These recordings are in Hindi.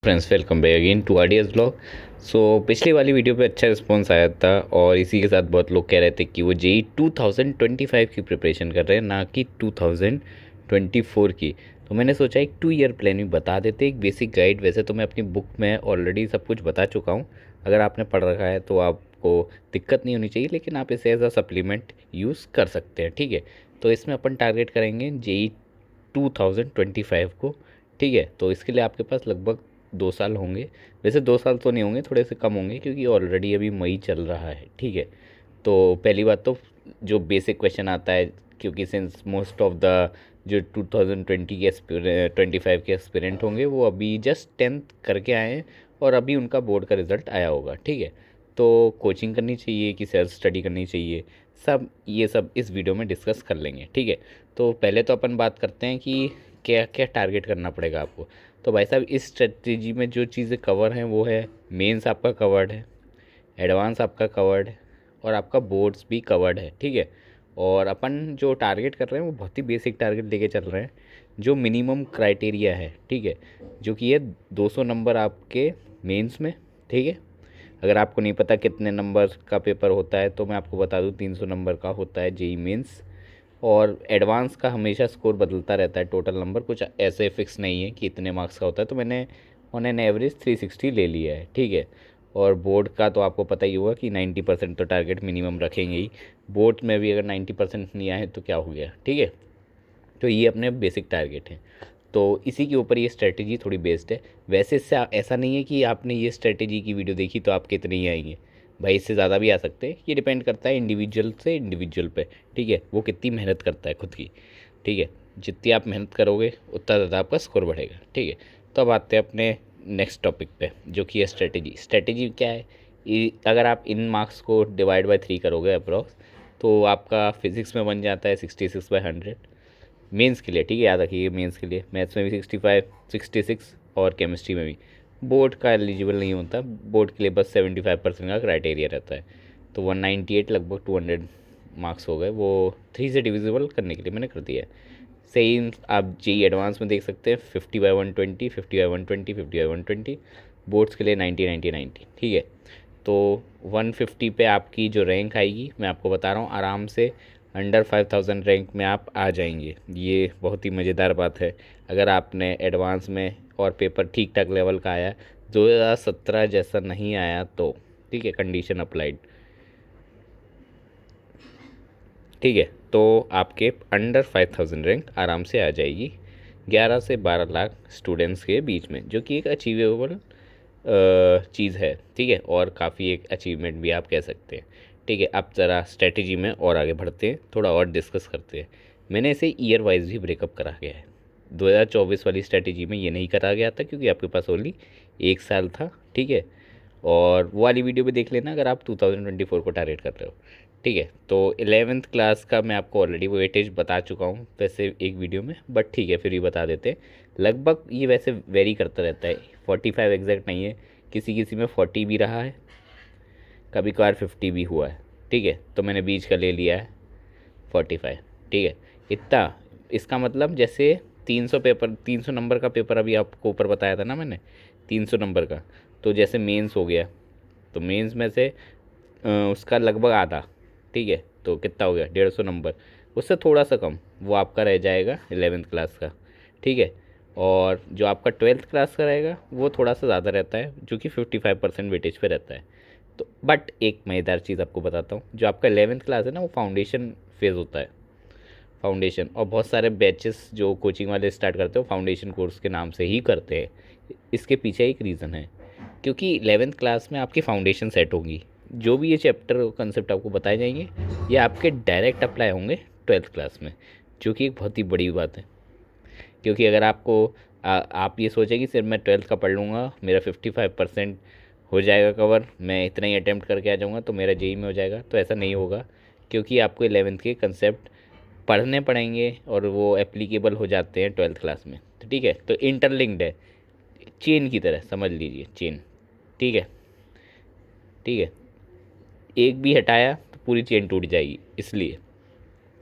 Friends, welcome back again to RDS blog. So पिछली वाली वीडियो पे अच्छा रिस्पॉन्स आया था और इसी के साथ बहुत लोग कह रहे थे कि वो जेई 2025 की प्रिपरेशन कर रहे हैं, ना कि 2024 की। तो मैंने सोचा एक 2 ईयर प्लान भी बता देते, एक बेसिक गाइड। वैसे तो मैं अपनी बुक में ऑलरेडी सब कुछ बता चुका हूँ, अगर आपने पढ़ रखा है तो आपको दिक्कत नहीं होनी चाहिए, लेकिन आप इसे एज अ सप्लीमेंट यूज़ कर सकते हैं। ठीक है, तो इसमें अपन टारगेट करेंगे जेई 2025 को। ठीक है, तो इसके लिए आपके पास लगभग 2 साल होंगे। वैसे 2 साल तो नहीं होंगे, थोड़े से कम होंगे, क्योंकि ऑलरेडी अभी मई चल रहा है। ठीक है, तो पहली बात तो जो बेसिक क्वेश्चन आता है, क्योंकि सिंस मोस्ट ऑफ द जो 2020 के 25 के एस्पिरेंट होंगे वो अभी जस्ट 10th करके आए हैं और अभी उनका बोर्ड का रिज़ल्ट आया होगा। ठीक है, तो कोचिंग करनी चाहिए कि सेल्फ स्टडी करनी चाहिए, सब ये सब इस वीडियो में डिस्कस कर लेंगे। ठीक है, तो पहले तो अपन बात करते हैं कि क्या क्या टारगेट करना पड़ेगा आपको। तो भाई साहब, इस स्ट्रेटजी में जो चीज़ें कवर हैं वो है, मेंस आपका कवर्ड है, एडवांस आपका कवर्ड है, और आपका बोर्ड्स भी कवर्ड है। ठीक है, और अपन जो टारगेट कर रहे हैं वो बहुत ही बेसिक टारगेट लेके चल रहे हैं, जो मिनिमम क्राइटेरिया है। ठीक है, जो कि ये 200 नंबर आपके मेंस में। ठीक है, अगर आपको नहीं पता कितने नंबर का पेपर होता है तो मैं आपको बता दूं, 300 नंबर का होता है जेई मेंस। और एडवांस का हमेशा स्कोर बदलता रहता है, टोटल नंबर कुछ ऐसे फिक्स नहीं है कि इतने मार्क्स का होता है। तो मैंने ऑन एन एवरेज 360 ले लिया है। ठीक है, और बोर्ड का तो आपको पता ही होगा कि 90% तो टारगेट मिनिमम रखेंगे ही। बोर्ड में भी अगर 90% नहीं आए तो क्या हो गया। ठीक है, तो ये अपने बेसिक टारगेट हैं, तो इसी के ऊपर ये स्ट्रेटेजी थोड़ी बेस्ड है। वैसे इससे ऐसा नहीं है कि आपने ये स्ट्रेटेजी की वीडियो देखी तो आपके इतने ही आएंगे। भाई इससे ज़्यादा भी आ सकते हैं, ये डिपेंड करता है इंडिविजुअल से इंडिविजुअल पे। ठीक है, वो कितनी मेहनत करता है खुद की। ठीक है, जितनी आप मेहनत करोगे उतना ज़्यादा आपका स्कोर बढ़ेगा। ठीक है, तो अब आते हैं अपने नेक्स्ट टॉपिक पे, जो कि है स्ट्रेटेजी। स्ट्रेटेजी क्या है, अगर आप इन मार्क्स को डिवाइड बाई 3 करोगे अप्रॉक्स, तो आपका फिज़िक्स में बन जाता है 66/100 मेंस के लिए। ठीक है, याद रखिए मेंस के लिए। मैथ्स में भी 65, 66, और केमिस्ट्री में भी। बोर्ड का एलिजिबल नहीं होता, बोर्ड के लिए बस 75% का क्राइटेरिया रहता है। तो 198 लगभग 200 मार्क्स हो गए, वो 3 से डिविजिबल करने के लिए मैंने कर दिया है। सेम आप जेई एडवांस में देख सकते हैं, 50/120, 50/120, 50/120। बोर्ड्स के लिए 90, 90, 90। ठीक है, तो 150 पे आपकी जो रैंक आएगी, मैं आपको बता रहा हूँ, आराम से अंडर 5000 रैंक में आप आ जाएंगे। ये बहुत ही मज़ेदार बात है, अगर आपने एडवांस में और पेपर ठीक ठाक लेवल का आया, 2017 जैसा नहीं आया तो। ठीक है, कंडीशन अप्लाइड। ठीक है, तो आपके अंडर 5000 रैंक आराम से आ जाएगी 11 से 12 लाख स्टूडेंट्स के बीच में, जो कि एक अचीवेबल चीज़ है। ठीक है, और काफ़ी एक अचीवमेंट भी आप कह सकते हैं। ठीक है, अब ज़रा स्ट्रेटजी में और आगे बढ़ते हैं, थोड़ा और डिस्कस करते हैं। मैंने इसे ईयर वाइज भी ब्रेकअप करा गया है। 2024 वाली स्ट्रेटजी में ये नहीं करा गया था, क्योंकि आपके पास ओनली 1 साल था। ठीक है, और वो वाली वीडियो भी देख लेना अगर आप 2024 को टारगेट कर रहे हो। ठीक है, तो 11th क्लास का मैं आपको ऑलरेडी वेटेज बता चुका हूँ वैसे एक वीडियो में, बट ठीक है फिर भी बता देते हैं। लगभग ये वैसे वेरी करता रहता है, 45 एग्जैक्ट नहीं है, किसी किसी में 40 भी रहा है, कभी कभार 50 भी हुआ है। ठीक है, तो मैंने बीच का ले लिया है 45। ठीक है, इतना, इसका मतलब जैसे 300 नंबर का पेपर अभी आपको ऊपर बताया था ना मैंने, 300 नंबर का। तो जैसे मेंस हो गया, तो मेंस में से उसका लगभग आधा। ठीक है, तो कितना हो गया, 150 नंबर, उससे थोड़ा सा कम वो आपका रह जाएगा 11th क्लास का। ठीक है, और जो आपका 12th क्लास का रहेगा वो थोड़ा सा ज़्यादा रहता है, जो कि 55% वेटेज पे रहता है। तो बट एक मज़ेदार चीज़ आपको बताता हूँ, जो आपका 11th क्लास है ना, वो फाउंडेशन फेज़ होता है। फाउंडेशन, और बहुत सारे बैचेस जो कोचिंग वाले स्टार्ट करते हो फाउंडेशन कोर्स के नाम से ही करते हैं। इसके पीछे एक रीज़न है, क्योंकि 11th क्लास में आपकी फाउंडेशन सेट होगी, जो भी ये चैप्टर कंसेप्ट आपको बताए जाएंगे ये आपके डायरेक्ट अप्लाई होंगे 12th क्लास में, जो कि एक बहुत ही बड़ी बात है। क्योंकि अगर आपको आप ये सोचें कि सिर्फ मैं 12th का पढ़ लूँगा, मेरा 55% हो जाएगा कवर, मैं इतना ही अटैम्प्ट करके आ जाऊँगा तो मेरा जेई में हो जाएगा, तो ऐसा नहीं होगा। क्योंकि आपको 11th के कंसेप्ट पढ़ने पड़ेंगे और वो एप्लीकेबल हो जाते हैं 12th क्लास में। तो ठीक है, तो इंटरलिंक्ड है, चेन की तरह समझ लीजिए, चेन। ठीक है, ठीक है, एक भी हटाया तो पूरी चेन टूट जाएगी, इसलिए।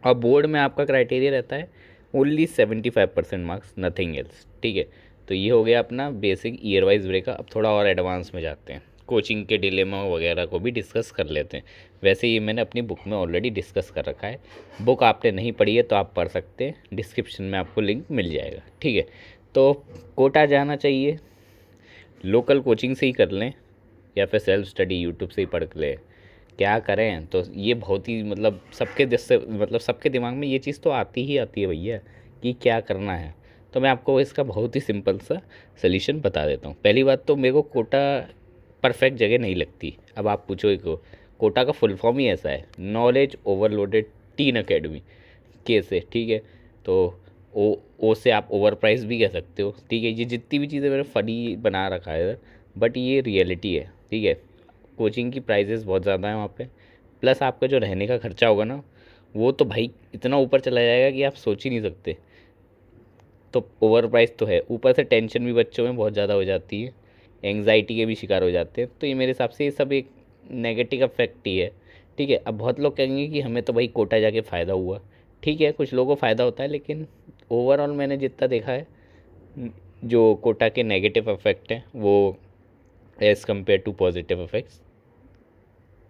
और बोर्ड में आपका क्राइटेरिया रहता है ओनली 75% मार्क्स, नथिंग एल्स। ठीक है, तो ये हो गया अपना बेसिक ईयर वाइज ब्रेक। अब थोड़ा और एडवांस में जाते हैं, कोचिंग के डिलेमा वगैरह को भी डिस्कस कर लेते हैं। वैसे ये मैंने अपनी बुक में ऑलरेडी डिस्कस कर रखा है। बुक आपने नहीं पढ़ी है तो आप पढ़ सकते हैं, डिस्क्रिप्शन में आपको लिंक मिल जाएगा, ठीक है। तो कोटा जाना चाहिए, लोकल कोचिंग से ही कर लें या फिर सेल्फ स्टडी यूट्यूब से ही पढ़ लें, क्या करें। तो ये बहुत ही मतलब सबके दिमाग में ये चीज़ तो आती ही आती है भैया कि क्या करना है। तो मैं आपको इसका बहुत ही सिंपल सा सलूशन बता देता हूँ। पहली बात तो मेरे को कोटा परफेक्ट जगह नहीं लगती। अब आप पूछो को कोटा का फुल फॉर्म ही ऐसा है, नॉलेज ओवरलोडेड टीन अकेडमी के से, ठीक है। तो ओ से आप ओवर प्राइस भी कह सकते हो, ठीक है। ये जितनी भी चीज़ें मैंने फ़नी बना रखा है इधर, बट ये रियलिटी है, ठीक है। कोचिंग की प्राइजेज़ बहुत ज़्यादा है वहाँ पे, प्लस आपका जो रहने का खर्चा होगा ना, वो तो भाई इतना ऊपर चला जाएगा कि आप सोच ही नहीं सकते। तो ओवर प्राइस तो है, ऊपर से टेंशन भी बच्चों में बहुत ज़्यादा हो जाती है, एंग्जाइटी के भी शिकार हो जाते हैं। तो ये मेरे हिसाब से ये सब एक नेगेटिव इफेक्ट ही है, ठीक है। अब बहुत लोग कहेंगे कि हमें तो भाई कोटा जाके फ़ायदा हुआ, ठीक है, कुछ लोगों को फ़ायदा होता है, लेकिन ओवरऑल मैंने जितना देखा है, जो कोटा के नेगेटिव इफेक्ट हैं वो as compare to positive effects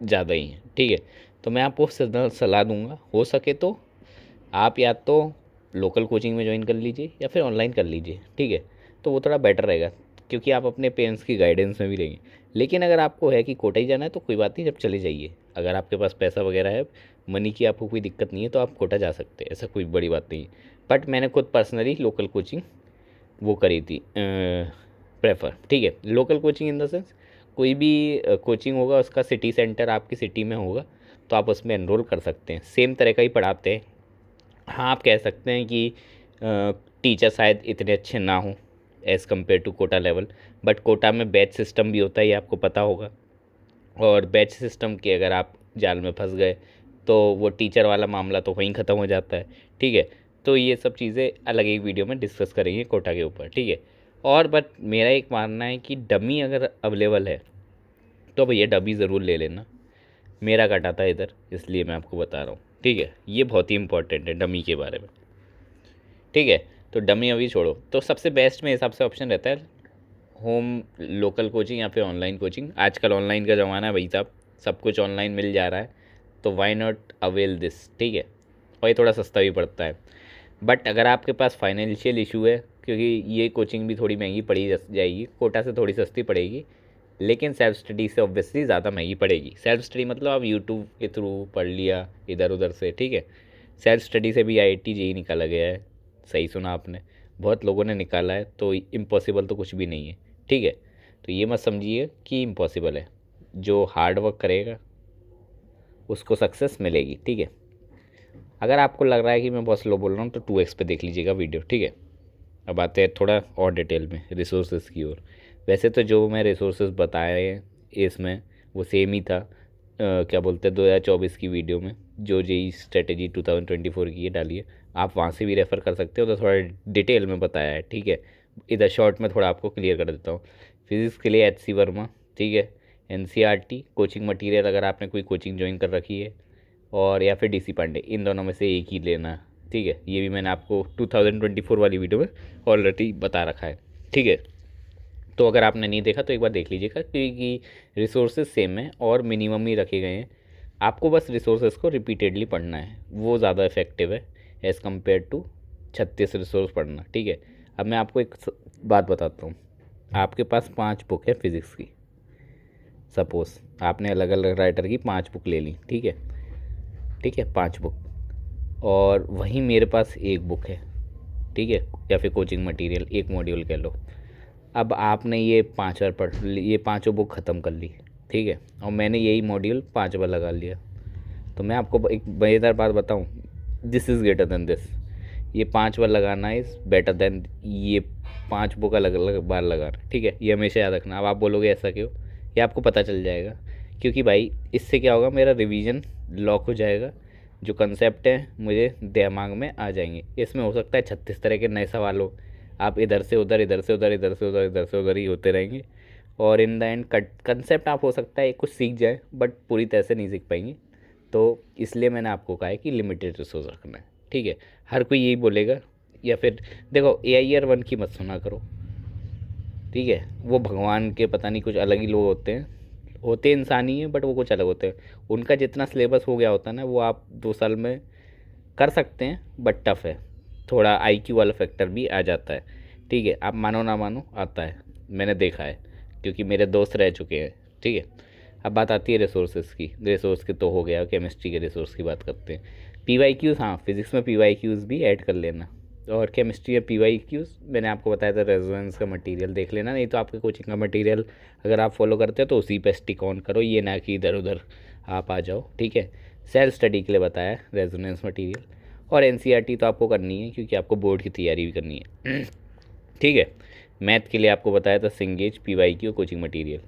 ज़्यादा ही हैं, ठीक है। तो मैं आपको सलाह दूंगा, हो सके तो आप या तो लोकल कोचिंग में ज्वाइन कर लीजिए या फिर ऑनलाइन कर लीजिए, ठीक है। तो वो थोड़ा बेटर रहेगा, क्योंकि आप अपने पेरेंट्स की गाइडेंस में भी रहेंगे। लेकिन अगर आपको है कि कोटा ही जाना है तो कोई बात नहीं, जब चले जाइए। अगर आपके पास पैसा वगैरह है, मनी की आपको कोई दिक्कत नहीं है, तो आप कोटा जा सकते हैं, ऐसा कोई बड़ी बात नहीं है। बट मैंने खुद पर्सनली लोकल कोचिंग वो करी थी प्रेफर, ठीक है। Local coaching in the sense, कोई भी कोचिंग होगा उसका सिटी सेंटर आपकी सिटी में होगा, तो आप उसमें एनरोल कर सकते हैं, सेम तरह का ही पढ़ाते हैं। हाँ, आप कह सकते हैं कि टीचर शायद इतने अच्छे ना हों as compare to Kota level, but Kota में बैच सिस्टम भी होता है, ये आपको पता होगा। और बैच सिस्टम के अगर आप जाल में फंस गए तो वो टीचर वाला मामला तो वहीं ख़त्म हो जाता है, ठीक है। तो ये सब चीज़ें अलग एक वीडियो में डिस्कस करेंगे कोटा के ऊपर, ठीक है। और बट मेरा एक मानना है कि डमी अगर अवेलेबल है तो भैया डमी ज़रूर ले लेना। मेरा कटा था इधर, इसलिए मैं आपको बता रहा हूँ, ठीक है। ये बहुत ही इंपॉर्टेंट है डमी के बारे में, ठीक है। तो डमी अभी छोड़ो, तो सबसे बेस्ट मेरे हिसाब से ऑप्शन रहता है होम लोकल कोचिंग या फिर ऑनलाइन कोचिंग। आजकल ऑनलाइन का ज़माना है भाई साहब, सब कुछ ऑनलाइन मिल जा रहा है, तो वाई नॉट अवेल दिस, ठीक है। और ये थोड़ा सस्ता भी पड़ता है। बट अगर आपके पास फाइनेंशियल इशू है, क्योंकि ये कोचिंग भी थोड़ी महंगी पड़ी जाएगी, कोटा से थोड़ी सस्ती पड़ेगी, लेकिन सेल्फ स्टडी से ऑब्वियसली ज़्यादा महंगी पड़ेगी। सेल्फ स्टडी मतलब आप यूट्यूब के थ्रू पढ़ लिया इधर उधर से, ठीक है। सेल्फ स्टडी से भी IIT JEE निकाला गया है, सही सुना आपने, बहुत लोगों ने निकाला है, तो इम्पॉसिबल तो कुछ भी नहीं है, ठीक है। तो ये मत समझिए कि इम्पॉसिबल है, जो हार्ड वर्क करेगा उसको सक्सेस मिलेगी, ठीक है। अगर आपको लग रहा है कि मैं बहुत स्लो बोल रहा हूँ तो 2x पे देख लीजिएगा वीडियो, ठीक है। अब आते हैं थोड़ा और डिटेल में रिसोर्सेज की ओर। वैसे तो जो मैं रिसोर्सेज बताए हैं इसमें वो सेम ही था, क्या बोलते हैं 2024 की वीडियो में, जो JEE स्ट्रेटेजी 2024 की ये डाली है, आप वहाँ से भी रेफ़र कर सकते हो। तो थोड़ा डिटेल में बताया है, ठीक है। इधर शॉर्ट में थोड़ा आपको क्लियर कर देता हूँ। फिज़िक्स के लिए HC वर्मा, ठीक है। NCERT कोचिंग मटीरियल अगर आपने कोई कोचिंग ज्वाइन कर रखी है, और या फिर DC पांडे, इन दोनों में से एक ही लेना, ठीक है। ये भी मैंने आपको 2024 वाली वीडियो में ऑलरेडी बता रखा है, ठीक है। तो अगर आपने नहीं देखा तो एक बार देख लीजिएगा, क्योंकि रिसोर्सेज सेम है और मिनिमम ही रखे गए हैं। आपको बस रिसोर्सेज को रिपीटेडली पढ़ना है, वो ज़्यादा इफेक्टिव है एज़ कम्पेयर टू 36 रिसोर्स पढ़ना, ठीक है। अब मैं आपको एक बात बताता हूँ। आपके पास 5 बुक है फिज़िक्स की, सपोज़ आपने अलग अलग राइटर की 5 बुक ले ली, ठीक है, ठीक है, 5 बुक। और वहीं मेरे पास एक बुक है, ठीक है, या फिर कोचिंग मटेरियल एक मॉड्यूल कह लो। अब आपने ये 5 बार पढ़ ली, ये पाँचों बुक ख़त्म कर ली, ठीक है, और मैंने यही मॉड्यूल 5 बार लगा लिया। तो मैं आपको एक मज़ेदार बात बताऊं, this is greater than this. ये 5 बार लगाना इज़ बेटर देन ये 5 बुक अलग अलग बार लगाना, ठीक है। ये हमेशा याद रखना। अब आप बोलोगे ऐसा क्यों, ये आपको पता चल जाएगा, क्योंकि भाई इससे क्या होगा, मेरा रिवीजन लॉक हो जाएगा, जो कंसेप्ट है मुझे दिमाग में आ जाएंगे। इसमें हो सकता है 36 तरह के नए सवाल हो, आप इधर से उधर, इधर से उधर, इधर से उधर, इधर से उधर ही होते रहेंगे, और इन द एंड कंसेप्ट आप हो सकता है कुछ सीख जाए, बट पूरी तरह से नहीं सीख पाएंगे। तो इसलिए मैंने आपको कहा है कि लिमिटेड रिसोर्स रखना है, ठीक है। हर कोई यही बोलेगा, या फिर देखो AIR 1 की मत सुना करो, ठीक है। वो भगवान के पता नहीं कुछ अलग ही लोग होते इंसान ही हैं, बट वो कुछ अलग होते हैं। उनका जितना सिलेबस हो गया होता है ना, वो आप 2 साल में कर सकते हैं, बट टफ है। थोड़ा आईक्यू वाला फैक्टर भी आ जाता है। ठीक है, आप मानो ना मानो आता है, मैंने देखा है, क्योंकि मेरे दोस्त रह चुके हैं। ठीक है। अब बात आती है रिसोर्सेज की। रिसोर्स के तो हो गया, केमिस्ट्री के रिसोर्स की बात करते हैं। पी वाई क्यूज़, हाँ फिज़िक्स में पी वाई क्यूज़ भी ऐड कर लेना। और केमिस्ट्री में पी वाई क्यूज़ मैंने आपको बताया था, रेजोनेंस का मटेरियल देख लेना। नहीं तो आपके कोचिंग का मटेरियल अगर आप फॉलो करते हो तो उसी पे स्टिक ऑन करो, ये ना कि इधर उधर आप आ जाओ। ठीक है। सेल्फ स्टडी के लिए बताया रेजोनेंस मटेरियल। और एन तो आपको करनी है, क्योंकि आपको बोर्ड की तैयारी भी करनी है। ठीक है। मैथ के लिए आपको बताया था Cengage, P Y Q, coaching material.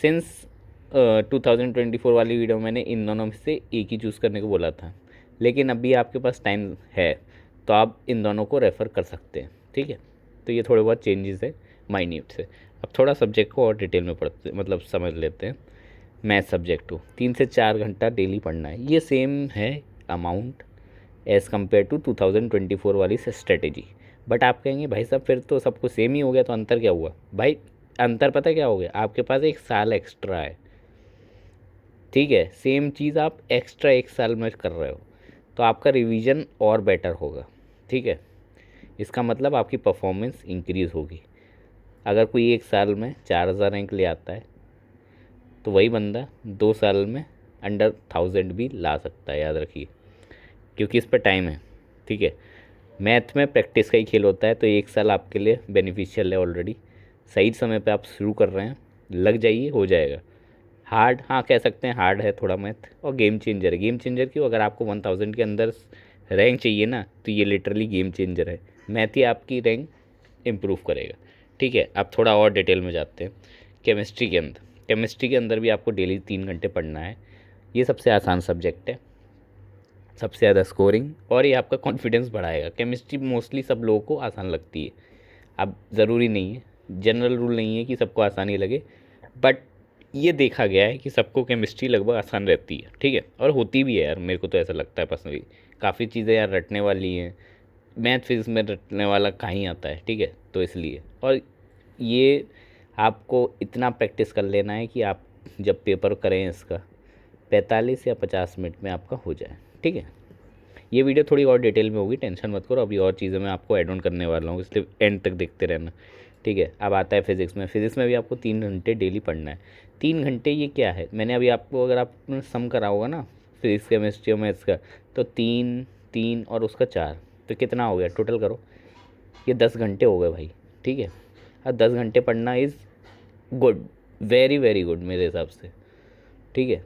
Since 2024 वाली वीडियो मैंने इन दोनों में से एक ही चूज़ करने को बोला था, लेकिन अभी आपके पास टाइम है तो आप इन दोनों को रेफ़र कर सकते हैं। ठीक है। तो ये थोड़े बहुत चेंजेस है माइन्यूट से। अब थोड़ा सब्जेक्ट को और डिटेल में पढ़ते, मतलब समझ लेते हैं। मैथ सब्जेक्ट हो 3 से 4 घंटा डेली पढ़ना है, ये सेम है अमाउंट एज़ कम्पेयर टू 2024 वाली स्ट्रेटेजी। बट आप कहेंगे भाई साहब फिर तो सब कुछ सेम ही हो गया, तो अंतर क्या हुआ? भाई अंतर पता क्या हो गया, आपके पास 1 साल एक्स्ट्रा है। ठीक है। सेम चीज़ आप एक्स्ट्रा 1 साल में कर रहे हो, तो आपका रिवीजन और बेटर होगा। ठीक है। इसका मतलब आपकी परफॉर्मेंस इंक्रीज़ होगी। अगर कोई 1 साल में 4000 रैंक ले आता है, तो वही बंदा 2 साल में अंडर 1000 भी ला सकता है, याद रखिए, क्योंकि इस पर टाइम है। ठीक है। मैथ में प्रैक्टिस का ही खेल होता है, तो 1 साल आपके लिए बेनिफिशियल है ऑलरेडी। सही समय पे आप शुरू कर रहे हैं, लग जाइए, हो जाएगा। हार्ड, हाँ कह सकते हैं हार्ड है थोड़ा मैथ, और गेम चेंजर है। गेम चेंजर क्यों? अगर आपको 1000 के अंदर रैंक चाहिए ना, तो ये लिटरली गेम चेंजर है। मैथ ही आपकी रैंक इम्प्रूव करेगा। ठीक है। अब थोड़ा और डिटेल में जाते हैं। केमिस्ट्री के अंदर भी आपको डेली 3 घंटे पढ़ना है। ये सबसे आसान सब्जेक्ट है, सबसे ज़्यादा स्कोरिंग, और ये आपका कॉन्फिडेंस बढ़ाएगा। केमिस्ट्री मोस्टली सब लोगों को आसान लगती है। अब ज़रूरी नहीं है, जनरल रूल नहीं है कि सबको आसानी लगे, बट ये देखा गया है कि सबको केमिस्ट्री लगभग आसान रहती है। ठीक है। और होती भी है यार, मेरे को तो ऐसा लगता है पर्सनली। काफ़ी चीज़ें यार रटने वाली हैं, मैथ फिजिक्स में रटने वाला कहीं आता है। ठीक है। तो इसलिए, और ये आपको इतना प्रैक्टिस कर लेना है कि आप जब पेपर करें इसका 45 या 50 मिनट में आपका हो जाए। ठीक है। ये वीडियो थोड़ी और डिटेल में होगी, टेंशन मत करो, अभी और चीज़ें मैं आपको ऐड ऑन करने वाला हूँ, इसलिए एंड तक देखते रहना। ठीक है। अब आता है फिज़िक्स में। फ़िज़िक्स में भी आपको 3 घंटे डेली पढ़ना है। 3 घंटे ये क्या है, मैंने अभी आपको, अगर आपने सम करा होगा ना फिज़िक्स केमिस्ट्री और मैथ्स का, तो 3 3 और उसका 4, तो कितना हो गया टोटल करो, ये 10 घंटे हो गए भाई। ठीक है। अब 10 घंटे पढ़ना is good, very very good मेरे हिसाब से। ठीक है।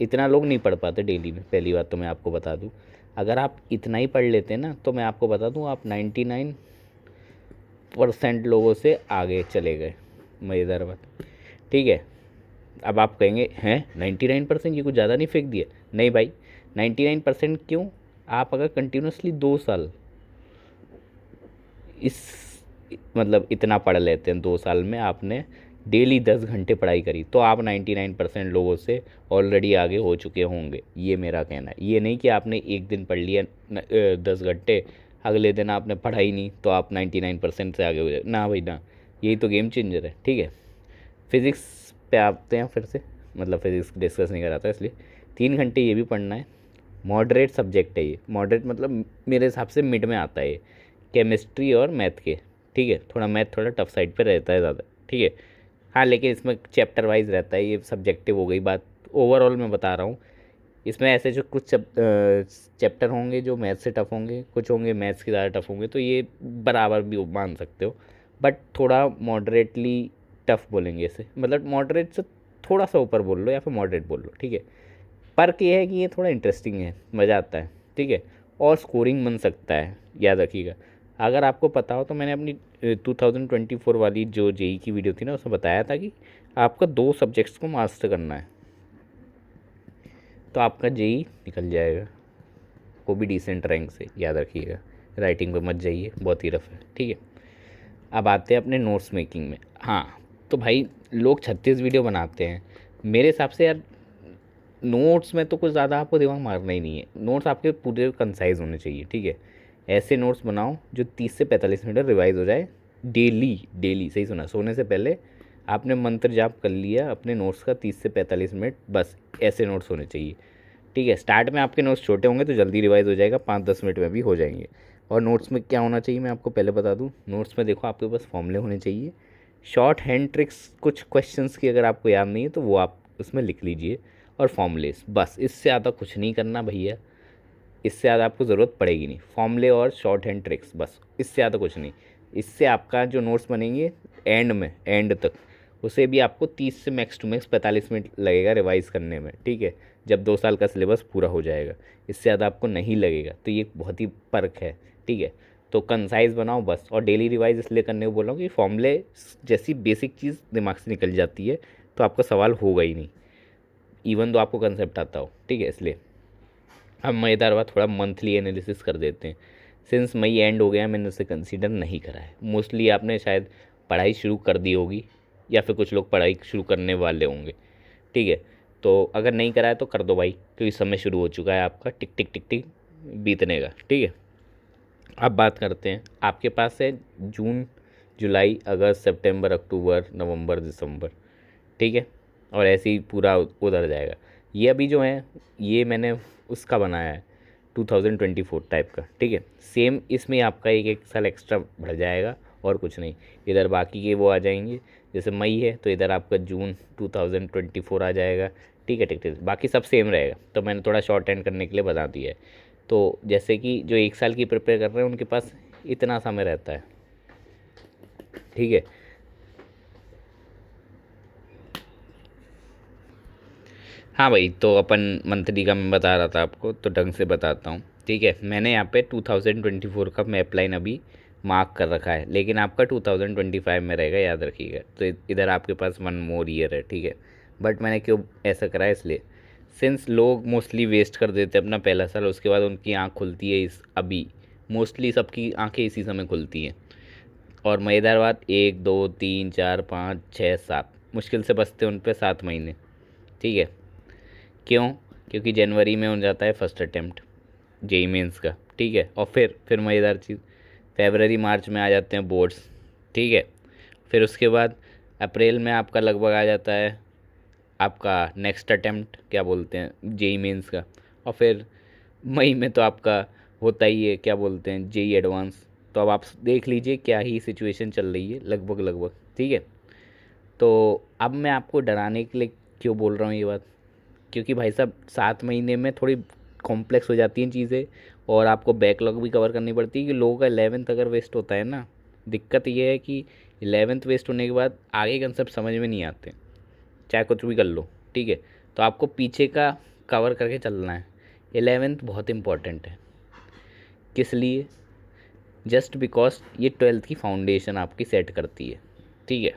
इतना लोग नहीं पढ़ पाते डेली में, पहली बात तो मैं आपको बता दूं। अगर आप इतना ही पढ़ लेते ना, तो मैं आपको बता दूं आप 99% लोगों से आगे चले गए। मज़ेदार बात। ठीक है। अब आप कहेंगे हैं 99%, ये कुछ ज़्यादा नहीं फेंक दिया? नहीं भाई, 99% क्यों? आप अगर कंटिन्यूसली 2 साल इस, मतलब इतना पढ़ लेते हैं, 2 साल में आपने डेली 10 घंटे पढ़ाई करी, तो आप 99% लोगों से ऑलरेडी आगे हो चुके होंगे, ये मेरा कहना है। ये नहीं कि आपने एक दिन पढ़ लिया 10 घंटे, अगले दिन आपने पढ़ा ही नहीं तो आप 99% से आगे हो जाए, ना भाई ना। यही तो गेम चेंजर है। ठीक है। फिज़िक्स पे आते हैं फिर से, मतलब फिज़िक्स डिस्कस नहीं कराता इसलिए। 3 घंटे ये भी पढ़ना है। मॉडरेट सब्जेक्ट है ये, मॉडरेट मतलब मेरे हिसाब से मिड में आता है ये, केमिस्ट्री और मैथ के। ठीक है। थोड़ा मैथ थोड़ा टफ साइड पे रहता है ज़्यादा। ठीक है। हाँ लेकिन इसमें चैप्टर वाइज रहता है, ये सब्जेक्टिव हो गई बात, ओवरऑल मैं बता रहा हूँ। इसमें ऐसे जो कुछ चैप्टर होंगे जो मैथ से टफ होंगे, कुछ होंगे मैथ्स के ज़्यादा टफ होंगे, तो ये बराबर भी मान सकते हो। बट थोड़ा मॉडरेटली टफ बोलेंगे इसे, मतलब मॉडरेट से थोड़ा सा ऊपर बोल लो या फिर मॉडरेट बोल लो। ठीक है। फ़र्क ये है कि ये थोड़ा इंटरेस्टिंग है, मज़ा आता है। ठीक है। और स्कोरिंग बन सकता है, याद रखिएगा। अगर आपको पता हो तो मैंने अपनी 2024 वाली जो जेई की वीडियो थी ना, उसमें बताया था कि आपका 2 सब्जेक्ट्स को मास्टर करना है, तो आपका जेई निकल जाएगा, वो भी डिसेंट रैंक से, याद रखिएगा। राइटिंग पे मत जाइए, बहुत ही रफ है। ठीक है। अब आते हैं अपने नोट्स मेकिंग में। हाँ, तो भाई लोग 36 वीडियो बनाते हैं, मेरे हिसाब से यार नोट्स में तो कुछ ज़्यादा आपको दिमाग मारना ही नहीं है। नोट्स आपके पूरे कंसाइज होने चाहिए। ठीक है। ऐसे नोट्स बनाओ जो 30 से 45 मिनट रिवाइज हो जाए, डेली डेली, सही सुना, सोने से पहले आपने मंत्र जाप कर लिया अपने नोट्स का 30 से 45 मिनट, बस ऐसे नोट्स होने चाहिए। ठीक है, स्टार्ट में आपके नोट्स छोटे होंगे तो जल्दी रिवाइज हो जाएगा, 5-10 मिनट में भी हो जाएंगे। और नोट्स में क्या होना चाहिए मैं आपको पहले बता दूं, नोट्स में देखो आपके पास फॉर्मूले होने चाहिए, शॉर्ट हैंड ट्रिक्स, कुछ क्वेश्चंस की अगर आपको याद नहीं है तो वो आप उसमें लिख लीजिए, और फॉर्मूलेस, बस इससे ज़्यादा कुछ नहीं करना भैया, इससे ज़्यादा आपको ज़रूरत पड़ेगी नहीं, फॉर्मूले और शॉर्ट हैंड ट्रिक्स, बस इससे ज़्यादा कुछ नहीं। इससे आपका जो नोट्स बनेंगे एंड में, एंड तक, उसे भी आपको 30 से मैक्स टू मैक्स 45 मिनट लगेगा रिवाइज करने में। ठीक है, जब 2 साल का सिलेबस पूरा हो जाएगा, इससे ज़्यादा आपको नहीं लगेगा, तो ये बहुत ही फ़र्क है। ठीक है, तो कंसाइज बनाओ बस, और डेली रिवाइज इसलिए करने को बोल रहा हूँ कि फॉर्मूले जैसी बेसिक चीज़ दिमाग से निकल जाती है तो आपका सवाल होगा ही नहीं, इवन तो आपको कंसेप्ट आता हो। ठीक है, इसलिए अब मज़ेदार बात, थोड़ा मंथली एनालिसिस कर देते हैं। सिंस मई एंड हो गया मैंने उसे कंसीडर नहीं करा है, मोस्टली आपने शायद पढ़ाई शुरू कर दी होगी, या फिर कुछ लोग पढ़ाई शुरू करने वाले होंगे। ठीक है, तो अगर नहीं करा है तो कर दो भाई, क्योंकि समय शुरू हो चुका है आपका टिक टिक टिक टिक बीतने का। ठीक है, अब बात करते हैं, आपके पास है जून, जुलाई, अगस्त, सितंबर, अक्टूबर, नवंबर, दिसंबर। ठीक है, और ऐसे ही पूरा उधर जाएगा। ये अभी जो है ये मैंने उसका बनाया है 2024 टाइप का। ठीक है, सेम इसमें आपका एक एक साल एक्स्ट्रा बढ़ जाएगा और कुछ नहीं, इधर बाकी के वो आ जाएंगे, जैसे मई है तो इधर आपका जून 2024 आ जाएगा। ठीक है, ठीक ठीक, बाकी सब सेम रहेगा, तो मैंने थोड़ा शॉर्ट एंड करने के लिए बता दिया है। तो जैसे कि जो 1 साल की प्रिपेयर कर रहे हैं उनके पास इतना समय रहता है। ठीक है, हाँ भाई, तो अपन मंथली का मैं बता रहा था आपको, तो ढंग से बताता हूँ। ठीक है, मैंने यहाँ पे 2024 का मैप लाइन अभी मार्क कर रखा है, लेकिन आपका 2025 में रहेगा, याद रखिएगा। तो इधर आपके पास 1 मोर ईयर है। ठीक है, बट मैंने क्यों ऐसा करा है, इसलिए सिंस लोग मोस्टली वेस्ट कर देते हैं अपना पहला साल, उसके बाद उनकी आँख खुलती है इस अभी, मोस्टली सबकी आँखें इसी समय खुलती हैं। और मज़ेदार बात, 1, 2, 3, 4, 5, 6, 7 मुश्किल से बचते हैं उन पे 7 महीने। ठीक है, क्यों? क्योंकि जनवरी में हो जाता है फर्स्ट अटेम्प्ट जेई मेंस का। ठीक है, और फिर मज़ेदार चीज़, फेबररी मार्च में आ जाते हैं बोर्ड्स। ठीक है, फिर उसके बाद अप्रैल में आपका लगभग आ जाता है आपका नेक्स्ट अटेम्प्ट, क्या बोलते हैं, जेई मेंस का। और फिर मई में तो आपका होता ही है, क्या बोलते हैं, जेई एडवांस। तो अब आप देख लीजिए क्या ही सिचुएशन चल रही है लगभग लगभग। ठीक है, तो अब मैं आपको डराने के लिए क्यों बोल रहा हूँ ये बात, क्योंकि भाई साहब 7 महीने में थोड़ी कॉम्प्लेक्स हो जाती हैं चीज़ें, और आपको बैकलॉग भी कवर करनी पड़ती है, कि लोगों का 11th अगर वेस्ट होता है ना, दिक्कत ये है कि 11th वेस्ट होने के बाद आगे कंसेप्ट समझ में नहीं आते, चाहे कुछ भी कर लो। ठीक है, तो आपको पीछे का कवर करके चलना है। 11th बहुत इंपॉर्टेंट है, किस लिए, जस्ट बिकॉज ये 12th की फाउंडेशन आपकी सेट करती है। ठीक है,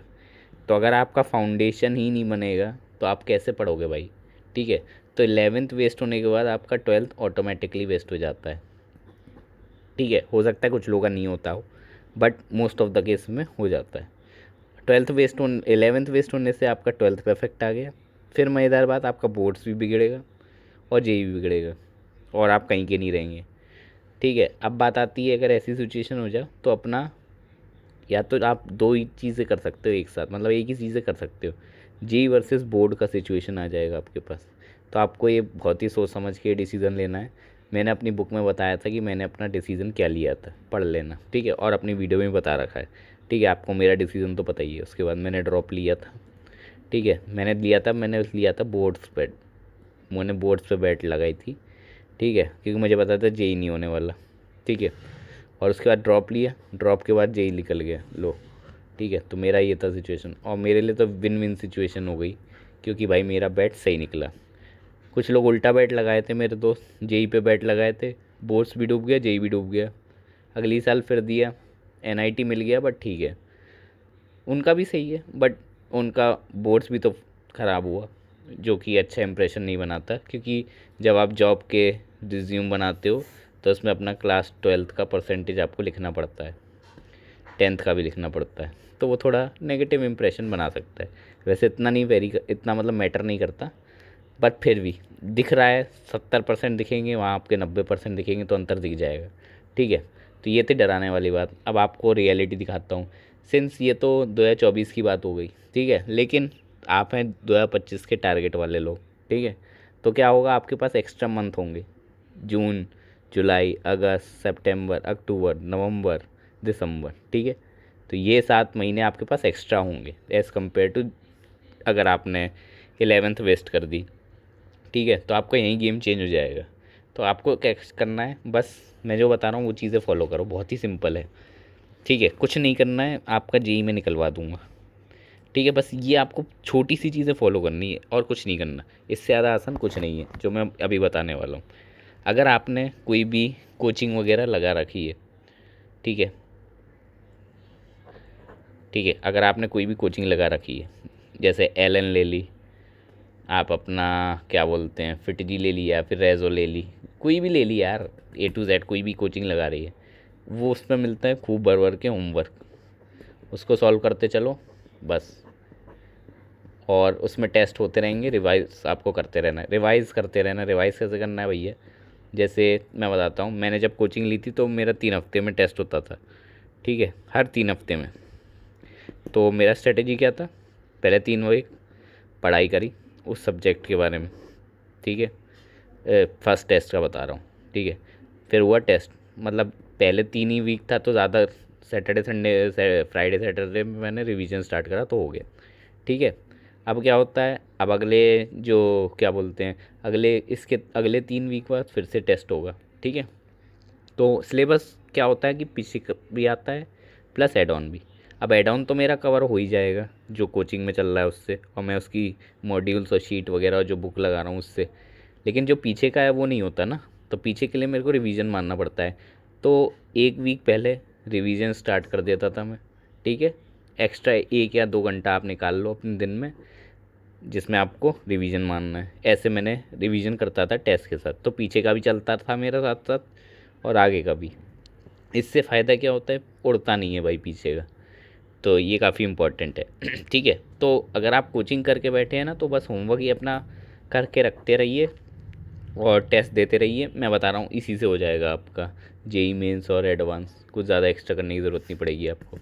तो अगर आपका फाउंडेशन ही नहीं बनेगा तो आप कैसे पढ़ोगे भाई। ठीक है, तो 11th वेस्ट होने के बाद आपका 12th ऑटोमेटिकली वेस्ट हो जाता है। ठीक है, हो सकता है कुछ लोगों का नहीं होता हो, but most of the case में हो जाता है। 11th वेस्ट होने से आपका 12th पे इफेक्ट आ गया। फिर मज़ेदार बात, आपका बोर्ड्स भी बिगड़ेगा और जेई भी बिगड़ेगा, और आप कहीं के नहीं रहेंगे। ठीक है, अब बात आती है, अगर ऐसी सिचुएशन हो जाए तो अपना, या तो आप दो ही चीज़ें कर सकते हो एक साथ, मतलब एक ही चीज़ें कर सकते हो, जेई वर्सेस बोर्ड का सिचुएशन आ जाएगा आपके पास। तो आपको ये बहुत ही सोच समझ के डिसीज़न लेना है। मैंने अपनी बुक में बताया था कि मैंने अपना डिसीज़न क्या लिया था, पढ़ लेना। ठीक है, और अपनी वीडियो में बता रखा है। ठीक है, आपको मेरा डिसीज़न तो पता ही है। उसके बाद मैंने ड्रॉप लिया था। ठीक है, मैंने लिया था बोर्ड्स पे, मैंने बोर्ड्स पे बैट लगाई थी। ठीक है, क्योंकि मुझे पता था जेई नहीं होने वाला। ठीक है, और उसके बाद ड्रॉप लिया, ड्रॉप के बाद जेई निकल गया लो। ठीक है, तो मेरा ये था सिचुएशन, और मेरे लिए तो विन विन सिचुएशन हो गई, क्योंकि भाई मेरा बैट सही निकला। कुछ लोग उल्टा बैट लगाए थे, मेरे दोस्त जेई पे बैट लगाए थे, बोर्ड्स भी डूब गया, जेई भी डूब गया। अगली साल फिर दिया, एनआईटी मिल गया, बट ठीक है, उनका भी सही है, बट उनका बोर्ड्स भी तो ख़राब हुआ, जो कि अच्छा इंप्रेशन नहीं बनाता, क्योंकि जब आप जॉब के रिज्यूम बनाते हो तो उसमें अपना क्लास 12th का परसेंटेज आपको लिखना पड़ता है, 10th का भी लिखना पड़ता है, तो वो थोड़ा नेगेटिव इंप्रेशन बना सकता है। वैसे इतना नहीं इतना मतलब मैटर नहीं करता, बट फिर भी दिख रहा है, 70% दिखेंगे वहाँ आपके 90% दिखेंगे, तो अंतर दिख जाएगा। ठीक है, तो ये थी डराने वाली बात। अब आपको रियलिटी दिखाता हूँ। सिंस ये तो 2024 की बात हो गई, ठीक है, लेकिन आप हैं 2025 के टारगेट वाले लोग, ठीक है, तो क्या होगा, आपके पास एक्स्ट्रा मंथ होंगे, जून, जुलाई, अगस्त, सितंबर, अक्टूबर, नवंबर, दिसंबर, ठीक है। तो ये 7 महीने आपके पास एक्स्ट्रा होंगे एज़ कम्पेयर टू अगर आपने 11th वेस्ट कर दी, ठीक है, तो आपका यही गेम चेंज हो जाएगा। तो आपको क्या करना है, बस मैं जो बता रहा हूँ वो चीज़ें फॉलो करो, बहुत ही सिंपल है, ठीक है, कुछ नहीं करना है, आपका जेई में निकलवा दूंगा, ठीक है, बस ये आपको छोटी सी चीज़ें फॉलो करनी है और कुछ नहीं करना, इससे ज़्यादा आसान कुछ नहीं है जो मैं अभी बताने वाला हूँ। अगर आपने कोई भी कोचिंग वगैरह लगा रखी है, ठीक है, ठीक है, अगर आपने कोई भी कोचिंग लगा रखी है, जैसे एलन ले ली, आप अपना क्या बोलते हैं फिटजी ले ली या फिर रेजो ले ली, कोई भी ले ली यार, A to Z कोई भी कोचिंग लगा रही है, वो उसमें मिलता है खूब भर भर के होमवर्क, उसको सॉल्व करते चलो बस। और उसमें टेस्ट होते रहेंगे, रिवाइज आपको करते रहना है, रिवाइज करते रहना। रिवाइज कैसे करना है भैया, जैसे मैं बताता हूँ, मैंने जब कोचिंग ली थी तो मेरा 3 हफ्ते में टेस्ट होता था, ठीक है, हर 3 हफ्ते में। तो मेरा स्ट्रेटेजी क्या था, पहले 3 वीक पढ़ाई करी उस सब्जेक्ट के बारे में, ठीक है, फर्स्ट टेस्ट का बता रहा हूँ, ठीक है, फिर हुआ टेस्ट, मतलब पहले 3 ही वीक था तो ज़्यादा, सैटरडे संडे फ्राइडे सैटरडे में मैंने रिवीजन स्टार्ट करा तो हो गया, ठीक है। अब क्या होता है, अब अगले जो क्या बोलते हैं, अगले इसके अगले 3 वीक बाद फिर से टेस्ट होगा, ठीक है। तो सिलेबस क्या होता है कि पीछे भी आता है प्लस एड ऑन भी। अब एड ऑन तो मेरा कवर हो ही जाएगा जो कोचिंग में चल रहा है उससे, और मैं उसकी मॉड्यूल्स और शीट वगैरह और जो बुक लगा रहा हूँ उससे, लेकिन जो पीछे का है वो नहीं होता ना, तो पीछे के लिए मेरे को रिवीजन मानना पड़ता है। तो 1 वीक पहले रिवीजन स्टार्ट कर देता था मैं, ठीक है, एक्स्ट्रा 1 या 2 घंटा आप निकाल लो अपने दिन में जिसमें आपको रिवीजन मानना है। ऐसे मैंने रिवीजन करता था टेस्ट के साथ, तो पीछे का भी चलता था मेरा साथ साथ और आगे का भी। इससे फ़ायदा क्या होता है, उड़ता नहीं है भाई पीछे का, तो ये काफ़ी इम्पोर्टेंट है ठीक है। तो अगर आप कोचिंग करके बैठे हैं ना, तो बस होमवर्क ही अपना करके रखते रहिए और टेस्ट देते रहिए। मैं बता रहा हूँ इसी से हो जाएगा आपका जेई मेंस और एडवांस, कुछ ज़्यादा एक्स्ट्रा करने की ज़रूरत नहीं पड़ेगी आपको,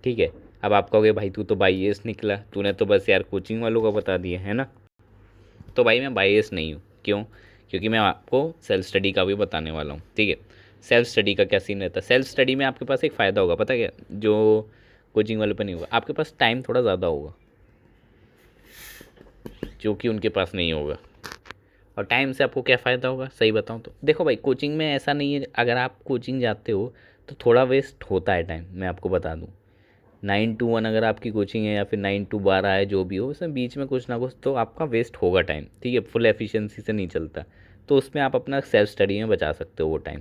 ठीक है। अब आप कहोगे भाई तू तो बाईएस निकला, तूने तो बस यार कोचिंग वालों का बता दिया है ना। तो भाई मैं बाईएस नहीं हूँ, क्यों, क्योंकि मैं आपको सेल्फ स्टडी का भी बताने वाला हूँ, ठीक है। सेल्फ स्टडी का क्या सीन रहता है, सेल्फ स्टडी में आपके पास एक फ़ायदा होगा, पता क्या, जो कोचिंग वाले पे नहीं होगा, आपके पास टाइम थोड़ा ज़्यादा होगा जो कि उनके पास नहीं होगा। और टाइम से आपको क्या फ़ायदा होगा, सही बताऊँ तो देखो भाई, कोचिंग में ऐसा नहीं है, अगर आप कोचिंग जाते हो तो थोड़ा वेस्ट होता है टाइम, मैं आपको बता दूँ। 9 to 1 अगर आपकी कोचिंग है या फिर 9 to 12 है, जो भी हो, उसमें बीच में कुछ ना कुछ तो आपका वेस्ट होगा टाइम, ठीक है, फुल एफिशिएंसी से नहीं चलता। तो उसमें आप अपना सेल्फ स्टडी में बचा सकते हो वो टाइम।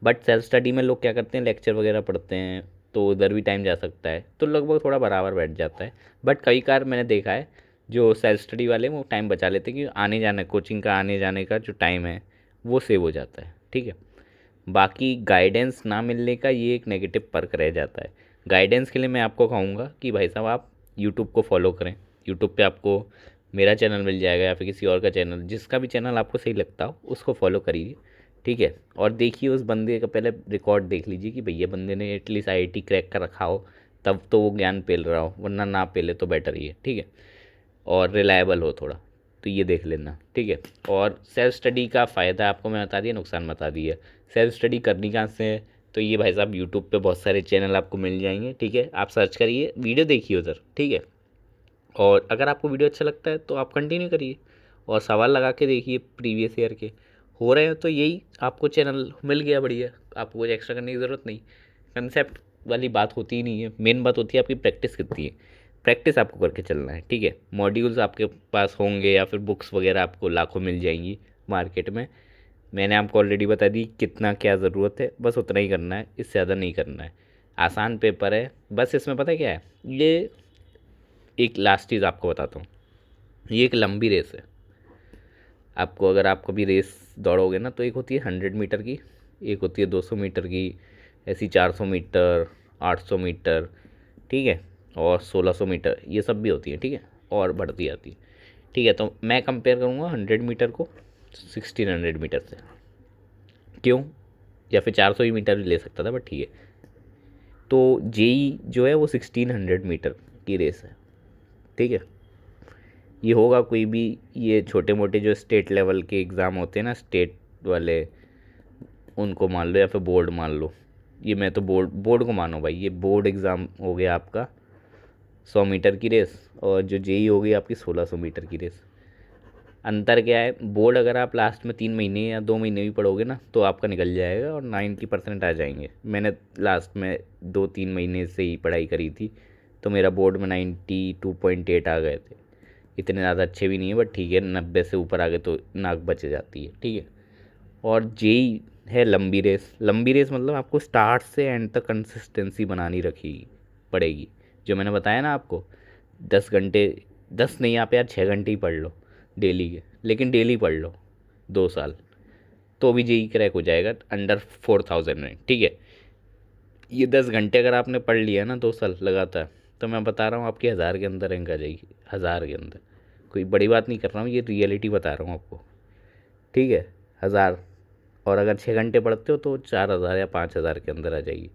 बट सेल्फ स्टडी में लोग क्या करते हैं, लेक्चर वगैरह पढ़ते हैं, तो उधर भी टाइम जा सकता है, तो लगभग थोड़ा बराबर बैठ जाता है। बट कई बार मैंने देखा है जो सेल्फ स्टडी वाले वो टाइम बचा लेते हैं, कि आने जाने कोचिंग का आने जाने का जो टाइम है वो सेव हो जाता है, ठीक है। बाकी गाइडेंस ना मिलने का ये एक नेगेटिव पर्क रह जाता है। गाइडेंस के लिए मैं आपको कहूँगा कि भाई साहब आप यूट्यूब को फॉलो करें। यूट्यूब पे आपको मेरा चैनल मिल जाएगा या फिर किसी और का चैनल, जिसका भी चैनल आपको सही लगता हो उसको फॉलो करिए, ठीक है। और देखिए उस बंदे का पहले रिकॉर्ड देख लीजिए कि भैया बंदे ने एटलीस्ट आईआईटी क्रैक कर रखा हो, तब तो वो ज्ञान पेल रहा हो, वरना ना पेले तो बेटर ही है, ठीक है। और रिलायबल हो थोड़ा, तो ये देख लेना, ठीक है। और सेल्फ स्टडी का फ़ायदा आपको मैं बता दिया, नुकसान बता दिया। सेल्फ स्टडी करनी कहाँ से है, तो ये भाई साहब यूट्यूब पे बहुत सारे चैनल आपको मिल जाएंगे, ठीक है, आप सर्च करिए, वीडियो देखिए उधर, ठीक है। और अगर आपको वीडियो अच्छा लगता है तो आप कंटिन्यू करिए और सवाल लगा के देखिए प्रीवियस ईयर के हो रहे हैं, तो यही आपको चैनल मिल गया बढ़िया, आपको कुछ एक्स्ट्रा करने की ज़रूरत नहीं। कंसेप्ट वाली बात होती ही नहीं है, मेन बात होती है आपकी प्रैक्टिस कितनी है। प्रैक्टिस आपको करके चलना है, ठीक है। मॉड्यूल्स आपके पास होंगे या फिर बुक्स वगैरह आपको लाखों मिल जाएंगी मार्केट में, मैंने आपको ऑलरेडी बता दी कितना क्या ज़रूरत है, बस उतना ही करना है, इससे ज़्यादा नहीं करना है। आसान पेपर है, बस इसमें पता है क्या है, ये एक लास्ट चीज़ आपको बताता हूँ, ये एक लंबी रेस है। आपको अगर आप कभी रेस दौड़ोगे ना, तो एक होती है 100 मीटर की, एक होती है 200 मीटर की, ऐसी 400 मीटर, 800 मीटर, ठीक है, और 1600 मीटर, ये सब भी होती है, ठीक है, और बढ़ती आती है, ठीक है। तो मैं कंपेयर करूँगा 100 मीटर को 1600 मीटर से, क्यों, या फिर 400 ही मीटर भी ले सकता था, बट ठीक है। तो जेई जो है वो 1600 मीटर की रेस है, ठीक है। ये होगा कोई भी, ये छोटे मोटे जो स्टेट लेवल के एग्ज़ाम होते हैं ना, स्टेट वाले, उनको मान लो या फिर बोर्ड मान लो। ये मैं तो बोर्ड बोर्ड को मानो भाई, ये बोर्ड एग्ज़ाम हो गया आपका 100 मीटर की रेस, और जो जेई हो गई आपकी 1600 मीटर की रेस। अंतर क्या है, बोर्ड अगर आप लास्ट में 3 महीने या 2 महीने भी पढ़ोगे ना तो आपका निकल जाएगा और 90% आ जाएंगे। मैंने लास्ट में 2-3 महीने से ही पढ़ाई करी थी, तो मेरा बोर्ड में 92.8 आ गए थे। इतने ज़्यादा अच्छे भी नहीं है, बट ठीक है, 90 से ऊपर आ गए तो नाक बच जाती है, ठीक है। और जेई है लंबी रेस। लंबी रेस मतलब आपको स्टार्ट से एंड तक कंसिस्टेंसी बनानी रखी पड़ेगी। जो मैंने बताया ना आपको, 10 घंटे, 10 नहीं, आप यार 6 घंटे ही पढ़ लो डेली के, लेकिन डेली पढ़ लो 2 साल, तो भी जेई क्रैक हो जाएगा अंडर 4000 में, ठीक है। ये 10 घंटे अगर आपने पढ़ लिया ना 2 साल लगातार, तो मैं बता रहा हूँ आपकी 1000 के अंदर रैंक आ जाएगी, 1000 के अंदर। कोई बड़ी बात नहीं कर रहा हूँ, ये रियलिटी बता रहा हूँ आपको, ठीक है। 1000, और अगर 6 घंटे पढ़ते हो तो 4000 या 5000 के अंदर आ जाएगी।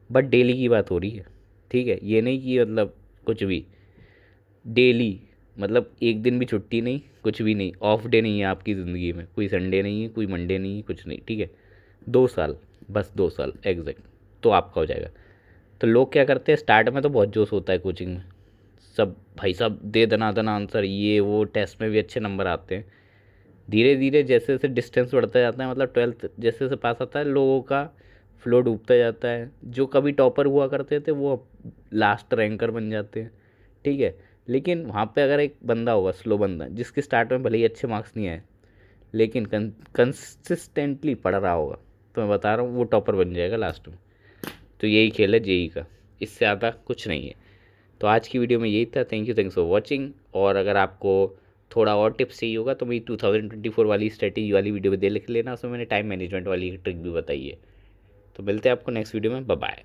बट डेली की बात हो रही है, ठीक है। ये नहीं कि मतलब कुछ भी, डेली मतलब एक दिन भी छुट्टी नहीं, कुछ भी नहीं, ऑफ डे नहीं है आपकी ज़िंदगी में, कोई संडे नहीं है, कोई मंडे नहीं है, कुछ नहीं, ठीक है। 2 साल, बस 2 साल एग्जैक्ट, तो आपका हो जाएगा। तो लोग क्या करते हैं, स्टार्ट में तो बहुत जोश होता है कोचिंग में, सब भाई साहब दे दनादन आंसर, ये वो, टेस्ट में भी अच्छे नंबर आते हैं। धीरे धीरे जैसे जैसे डिस्टेंस बढ़ता जाता है, मतलब 12th जैसे जैसे पास आता है, लोगों का फ्लो डूबता जाता है। जो कभी टॉपर हुआ करते थे वो लास्ट रैंकर बन जाते हैं, ठीक है। लेकिन वहाँ पे अगर एक बंदा होगा, स्लो बंदा, जिसके स्टार्ट में भले ही अच्छे मार्क्स नहीं आए, लेकिन कंसिस्टेंटली पढ़ रहा होगा, तो मैं बता रहा हूँ वो टॉपर बन जाएगा लास्ट में। तो यही खेल है जेई का, इससे ज़्यादा कुछ नहीं है। तो आज की वीडियो में यही था। Thank you, thanks for watching. और अगर आपको थोड़ा और टिप्स चाहिए होगा तो मेरी 2024 वाली स्ट्रेटेजी वाली वीडियो भी देख लेना, उसमें मैंने टाइम मैनेजमेंट वाली ट्रिक भी बताई है। तो मिलते हैं आपको नेक्स्ट वीडियो में, बाय बाय।